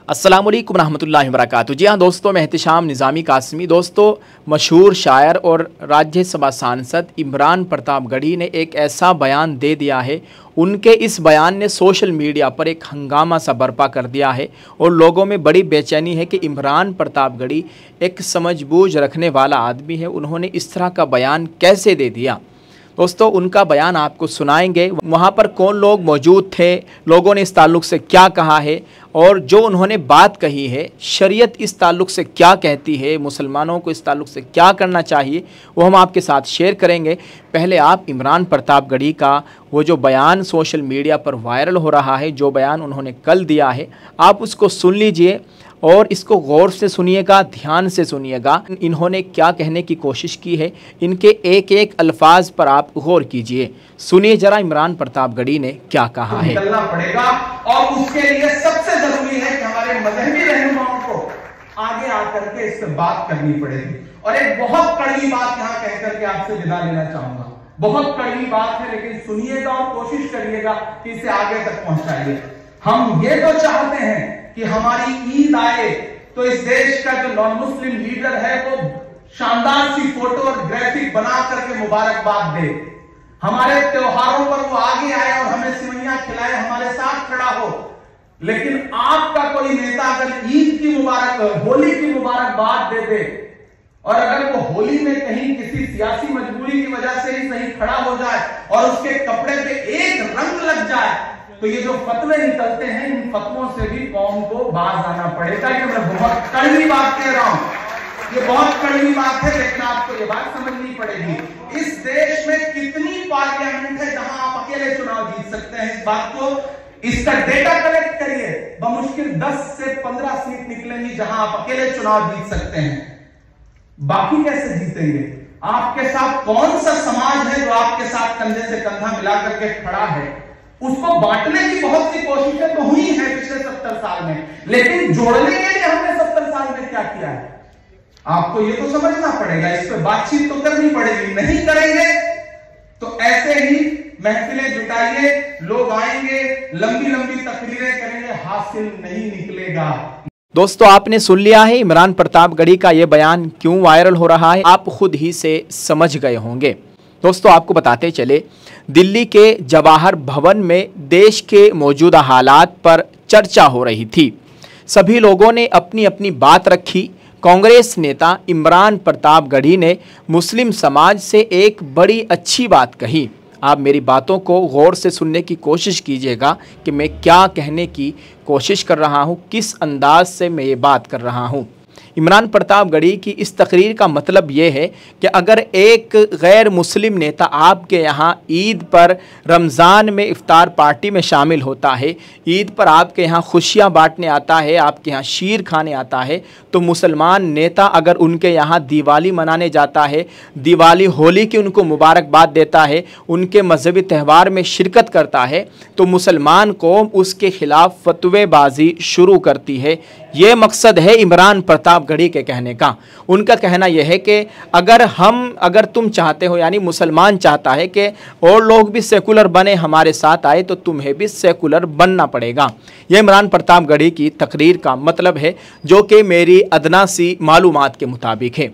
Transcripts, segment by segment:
अस्सलामुअलैकुम रहमतुल्लाहि व बरकातुहू। जी हाँ दोस्तों, मैं एहतिशाम निज़ामी कासमी। दोस्तों, मशहूर शायर और राज्यसभा सांसद इमरान प्रतापगढ़ी ने एक ऐसा बयान दे दिया है। उनके इस बयान ने सोशल मीडिया पर एक हंगामा सा बर्पा कर दिया है और लोगों में बड़ी बेचैनी है कि इमरान प्रतापगढ़ी एक समझबूझ रखने वाला आदमी है, उन्होंने इस तरह का बयान कैसे दे दिया। दोस्तों, उनका बयान आपको सुनाएंगे। वहाँ पर कौन लोग मौजूद थे, लोगों ने इस ताल्लुक़ से क्या कहा है और जो उन्होंने बात कही है, शरीयत इस ताल्लुक़ से क्या कहती है, मुसलमानों को इस ताल्लुक़ से क्या करना चाहिए, वो हम आपके साथ शेयर करेंगे। पहले आप इमरान प्रतापगढ़ी का वो जो बयान सोशल मीडिया पर वायरल हो रहा है, जो बयान उन्होंने कल दिया है, आप उसको सुन लीजिए और इसको गौर से सुनिएगा, ध्यान से सुनिएगा। इन्होंने क्या कहने की कोशिश की है, इनके एक एक अल्फाज पर आप गौर कीजिए। सुनिए जरा इमरान प्रतापगढ़ी ने क्या कहा है। निकलना पड़ेगा और उसके लिए सबसे जरूरी है कि हमारे मजहबी रहनुमाओं को आगे आकर के इस पर बात करनी पड़ेगी। और एक बहुत कड़वी बात यहाँ कहकर के आपसे विदा लेना चाहूंगा। बहुत कड़वी बात है, लेकिन सुनिएगा और कोशिश करिएगा कि इसे आगे तक पहुंचाइए। हम ये तो चाहते हैं कि हमारी ईद आए तो इस देश का जो नॉन मुस्लिम लीडर है वो शानदार सी फोटो और ग्राफिक बना करके मुबारकबाद दे। हमारे त्योहारों पर वो आगे आए और हमें सिवैयां खिलाए, हमारे साथ खड़ा हो। लेकिन आपका कोई नेता अगर ईद की होली की मुबारकबाद दे दे और अगर वो होली में कहीं किसी सियासी मजबूरी की वजह से ही नहीं खड़ा हो जाए और उसके कपड़े पे एक रंग लग जाए, तो ये जो फतवे निकलते हैं, इन फतवों से भी कौम को बाज आना पड़ेगा। ये मैं बहुत कड़वी बात कह रहा हूं, ये बहुत कड़वी बात है, लेकिन आपको ये बात समझनी पड़ेगी। इस देश में कितनी पार्लियामेंट है जहां आप अकेले चुनाव जीत सकते हैं? इस बात को, इसका डेटा कलेक्ट करिए। बमुश्किल 10 से 15 सीट निकलेंगी जहां आप अकेले चुनाव जीत सकते हैं। बाकी कैसे जीतेंगे? आपके साथ कौन सा समाज है जो आपके साथ कंधे से कंधा मिला करके खड़ा है? उसको बांटने की बहुत सी कोशिशें तो हुई हैं पिछले 70 साल में, लेकिन जोड़ने के लिए हमने 70 साल में क्या किया है? आपको ये तो समझना पड़ेगा, इस पर बातचीत तो करनी पड़ेगी। नहीं करेंगे तो ऐसे ही महफिलें जुटाइए, लोग आएंगे, लंबी लंबी तकरीरें करेंगे, हासिल नहीं निकलेगा। दोस्तों, आपने सुन लिया है इमरान प्रतापगढ़ी का ये बयान क्यों वायरल हो रहा है, आप खुद ही से समझ गए होंगे। दोस्तों, आपको बताते चले, दिल्ली के जवाहर भवन में देश के मौजूदा हालात पर चर्चा हो रही थी। सभी लोगों ने अपनी अपनी बात रखी। कांग्रेस नेता इमरान प्रतापगढ़ी ने मुस्लिम समाज से एक बड़ी अच्छी बात कही। आप मेरी बातों को गौर से सुनने की कोशिश कीजिएगा कि मैं क्या कहने की कोशिश कर रहा हूँ, किस अंदाज से मैं ये बात कर रहा हूँ। इमरान प्रतापगढ़ी की इस तकरीर का मतलब ये है कि अगर एक गैर मुस्लिम नेता आपके यहाँ ईद पर, रमज़ान में इफ्तार पार्टी में शामिल होता है, ईद पर आपके यहाँ खुशियाँ बांटने आता है, आपके यहाँ शीर खाने आता है, तो मुसलमान नेता अगर उनके यहाँ दिवाली मनाने जाता है, दिवाली होली की उनको मुबारकबाद देता है, उनके मजहबी त्यौहार में शिरकत करता है, तो मुसलमान कौम उसके ख़िलाफ़ फतवेबाजी शुरू करती है। ये मकसद है इमरान प्रतापगढ़ी के कहने का। उनका कहना यह है कि अगर तुम चाहते हो, यानी मुसलमान चाहता है कि और लोग भी सेकुलर बने, हमारे साथ आए, तो तुम्हें भी सेकुलर बनना पड़ेगा। यह इमरान प्रतापगढ़ी की तकरीर का मतलब है, जो कि मेरी अदना सी मालूमात के मुताबिक है।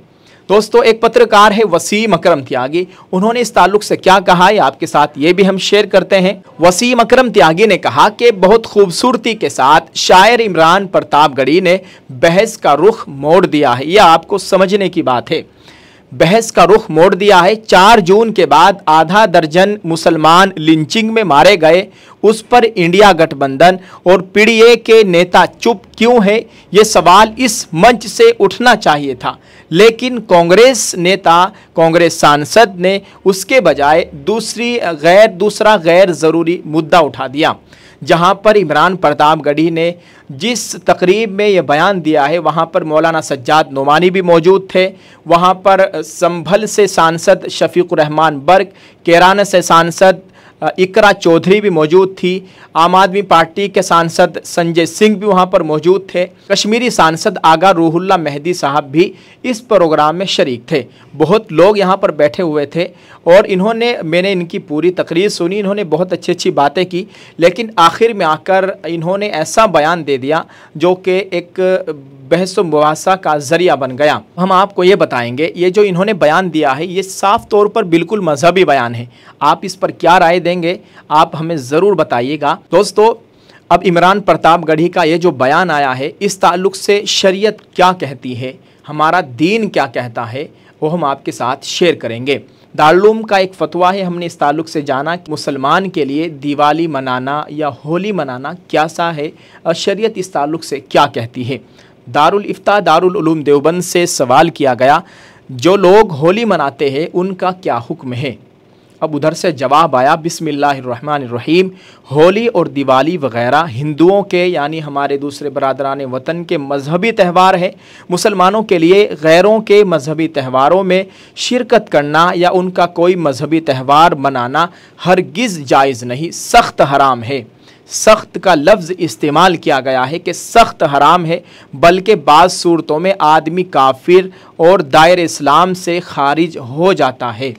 दोस्तों, एक पत्रकार है वसीम अकरम त्यागी, उन्होंने इस ताल्लुक से क्या कहा है आपके साथ ये भी हम शेयर करते हैं। वसीम अकरम त्यागी ने कहा कि बहुत खूबसूरती के साथ शायर इमरान प्रतापगढ़ी ने बहस का रुख मोड़ दिया है। यह आपको समझने की बात है, बहस का रुख मोड़ दिया है। 4 जून के बाद आधा दर्जन मुसलमान लिंचिंग में मारे गए, उस पर इंडिया गठबंधन और पीडीए के नेता चुप क्यों है, ये सवाल इस मंच से उठना चाहिए था। लेकिन कांग्रेस नेता, कांग्रेस सांसद ने उसके बजाय दूसरा गैर ज़रूरी मुद्दा उठा दिया। जहां पर इमरान प्रतापगढ़ी ने जिस तकरीब में ये बयान दिया है, वहां पर मौलाना सज्जाद नोमानी भी मौजूद थे, वहां पर संभल से सांसद शफीकुर रहमान बर्क, केराना से सांसद इकरा चौधरी भी मौजूद थी, आम आदमी पार्टी के सांसद संजय सिंह भी वहाँ पर मौजूद थे, कश्मीरी सांसद आगा रूहुल्लाह मेहदी साहब भी इस प्रोग्राम में शरीक थे। बहुत लोग यहाँ पर बैठे हुए थे और मैंने इनकी पूरी तकरीर सुनी, इन्होंने बहुत अच्छी अच्छी बातें की, लेकिन आखिर में आकर इन्होंने ऐसा बयान दे दिया जो कि एक बहस व मुबासा का ज़रिया बन गया। हम आपको ये बताएंगे, ये जो इन्होंने बयान दिया है ये साफ़ तौर पर बिल्कुल मजहबी बयान है। आप इस पर क्या राय देंगे, आप हमें ज़रूर बताइएगा। दोस्तों, अब इमरान प्रतापगढ़ी का ये जो बयान आया है, इस ताल्लुक़ से शरीयत क्या कहती है, हमारा दीन क्या कहता है, वो हम आपके साथ शेयर करेंगे। दारुल का एक फ़तवा है, हमने इस ताल्लुक़ से जाना कि मुसलमान के लिए दिवाली मनाना या होली मनाना क्या सा है और शरीयत इस ताल्लुक़ से क्या कहती है। दारुल इफ्ता दारुल उलूम देवबंद से सवाल किया गया, जो लोग होली मनाते हैं उनका क्या हुक्म है। अब उधर से जवाब आया, बिस्मिल्लाहिर्रहमानिर्रहीम, होली और दिवाली वग़ैरह हिंदुओं के यानी हमारे दूसरे बरादरान वतन के मजहबी त्यौहार है। मुसलमानों के लिए गैरों के मजहबी त्यौहारों में शिरकत करना या उनका कोई मजहबी त्यौहार मनाना हरगिज़ जायज़ नहीं, सख्त हराम है। सख्त का लफ्ज़ इस्तेमाल किया गया है कि सख्त हराम है, बल्कि बाज़ सूरतों में आदमी काफिर और दायरे इस्लाम से खारिज हो जाता है।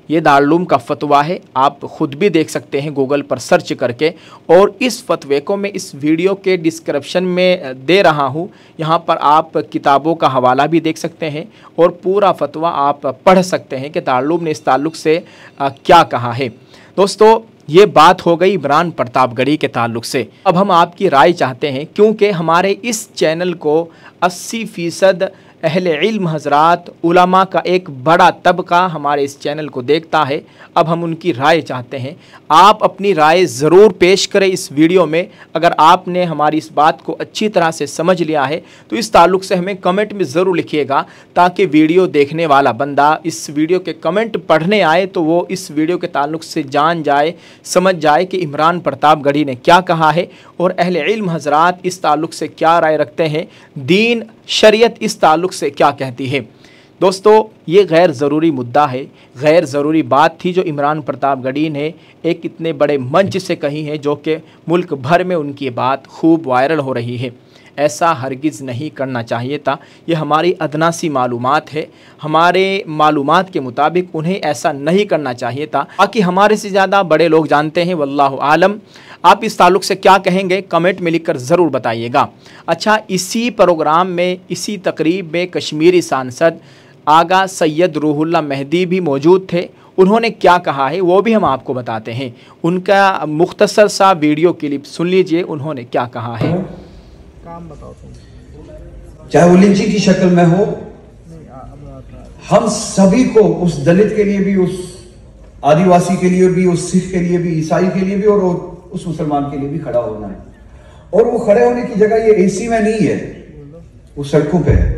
ये दारुल का फतवा है, आप ख़ुद भी देख सकते हैं गूगल पर सर्च करके, और इस फतवे को मैं इस वीडियो के डिस्क्रिप्शन में दे रहा हूँ। यहाँ पर आप किताबों का हवाला भी देख सकते हैं और पूरा फतवा आप पढ़ सकते हैं कि दारुल ने इस ताल्लुक़ से क्या कहा है। दोस्तों, ये बात हो गई इमरान प्रतापगढ़ी के ताल्लुक़ से। अब हम आपकी राय चाहते हैं, क्योंकि हमारे इस चैनल को 80% अहले इल्म हज़रात उलमा का एक बड़ा तबका हमारे इस चैनल को देखता है। अब हम उनकी राय चाहते हैं, आप अपनी राय ज़रूर पेश करें इस वीडियो में। अगर आपने हमारी इस बात को अच्छी तरह से समझ लिया है तो इस ताल्लुक़ से हमें कमेंट में ज़रूर लिखिएगा, ताकि वीडियो देखने वाला बंदा इस वीडियो के कमेंट पढ़ने आए तो वो इस वीडियो के ताल्लुक़ से जान जाए, समझ जाए कि इमरान प्रतापगढ़ी ने क्या कहा है और अहले इल्म हज़रात इस ताल्लुक़ से क्या राय रखते हैं, दीन शरीयत इस ताल्लुक़ से क्या कहती है। दोस्तों, ये गैर ज़रूरी मुद्दा है, गैर ज़रूरी बात थी जो इमरान प्रतापगढ़ी ने एक इतने बड़े मंच से कही है, जो कि मुल्क भर में उनकी बात खूब वायरल हो रही है। ऐसा हरगिज़ नहीं करना चाहिए था। ये हमारी अदना सी मालूमात है, हमारे मालूमात के मुताबिक उन्हें ऐसा नहीं करना चाहिए था। बाकी हमारे से ज़्यादा बड़े लोग जानते हैं, वल्लाहु आलम। आप इस ताल्लुक़ से क्या कहेंगे, कमेंट में लिखकर ज़रूर बताइएगा। अच्छा, इसी प्रोग्राम में, इसी तकरीब में कश्मीरी सांसद आगा सैयद रूहुल्लाह मेहदी भी मौजूद थे। उन्होंने क्या कहा है वो भी हम आपको बताते हैं। उनका मुख्तसर सा वीडियो क्लिप सुन लीजिए, उन्होंने क्या कहा है। काम बताओ तुम। चाहे वो लिंचिंग की शक्ल में हो, हम सभी को, उस दलित के लिए भी, उस आदिवासी के लिए भी, उस सिख के लिए भी, ईसाई के लिए भी और उस मुसलमान के लिए भी खड़ा होना है। और वो खड़े होने की जगह ये एसी में नहीं है, वो सड़कों पे है।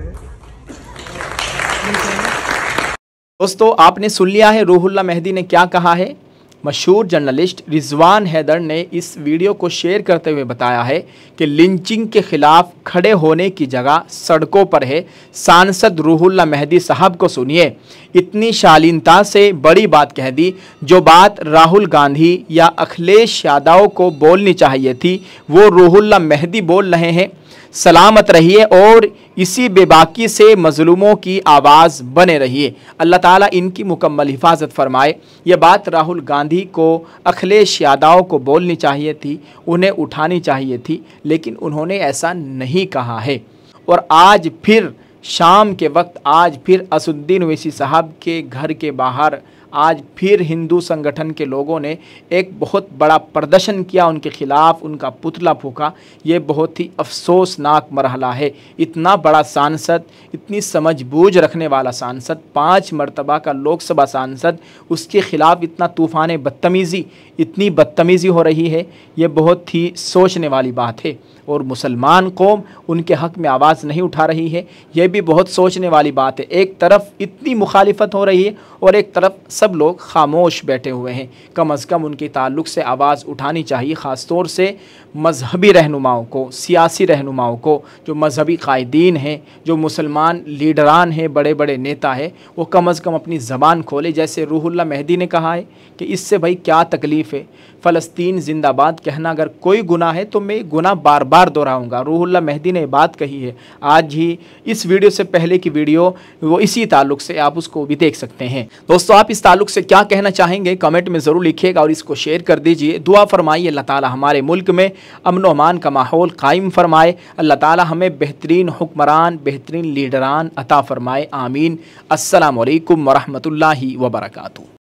दोस्तों, आपने सुन लिया है रूहुल्लाह मेहदी ने क्या कहा है। मशहूर जर्नलिस्ट रिजवान हैदर ने इस वीडियो को शेयर करते हुए बताया है कि लिंचिंग के खिलाफ खड़े होने की जगह सड़कों पर है। सांसद रूहुल्लाह मेहदी साहब को सुनिए, इतनी शालीनता से बड़ी बात कह दी। जो बात राहुल गांधी या अखिलेश यादव को बोलनी चाहिए थी वो रूहुल्लाह मेहदी बोल रहे हैं। सलामत रहिए और इसी बेबाकी से मजलूमों की आवाज़ बने रहिए। अल्लाह ताला इनकी मुकम्मल हिफाजत फरमाए। ये बात राहुल गांधी को, अखिलेश यादव को बोलनी चाहिए थी, उन्हें उठानी चाहिए थी, लेकिन उन्होंने ऐसा नहीं कहा है। और आज फिर शाम के वक्त, आज फिर असुद्दीन ओवैसी साहब के घर के बाहर आज फिर हिंदू संगठन के लोगों ने एक बहुत बड़ा प्रदर्शन किया, उनके ख़िलाफ़ उनका पुतला फूंका। ये बहुत ही अफसोसनाक मरहला है। इतना बड़ा सांसद, इतनी समझबूझ रखने वाला सांसद, 5 मरतबा का लोकसभा सांसद, उसके ख़िलाफ़ इतना तूफ़ान बदतमीज़ी, इतनी बदतमीज़ी हो रही है, ये बहुत ही सोचने वाली बात है। और मुसलमान कौम उनके हक़ में आवाज़ नहीं उठा रही है, यह भी बहुत सोचने वाली बात है। एक तरफ इतनी मुखालिफत हो रही है और एक तरफ सब लोग खामोश बैठे हुए हैं। कम अज़ कम उनके ताल्लुक़ से आवाज़ उठानी चाहिए, ख़ास तौर से मजहबी रहनुमाओं को, सियासी रहनुमाओं को, जो मजहबी कायदीन हैं, जो मुसलमान लीडरान हैं, बड़े बड़े नेता हैं, वो कम अज़ कम अपनी ज़बान खोले। जैसे रूहुल्लाह मेहदी ने कहा है कि इससे भाई क्या तकलीफ़ है, फ़लस्तीन जिंदाबाद कहना अगर कोई गुनाह है तो मैं गुनाह बार बार दोहराऊँगा। रूहुल्लाह मेहदी ने बात कही है, आज ही इस वीडियो से पहले की वीडियो वो इसी ताल्लुक़ से आप उसको भी देख सकते हैं। दोस्तों, आप इस ताल्लुक़ से क्या कहना चाहेंगे कमेंट में ज़रूर लिखिएगा और इसको शेयर कर दीजिए। दुआ फरमाइए अल्लाह ताला हमारे मुल्क में अमन व अमान का माहौल कायम फरमाए। अल्लाह ताला हमें बेहतरीन हुक्मरान, बेहतरीन लीडरान अता फरमाए। आमीन। अस्सलामु अलैकुम व रहमतुल्लाहि व बरकातुहू।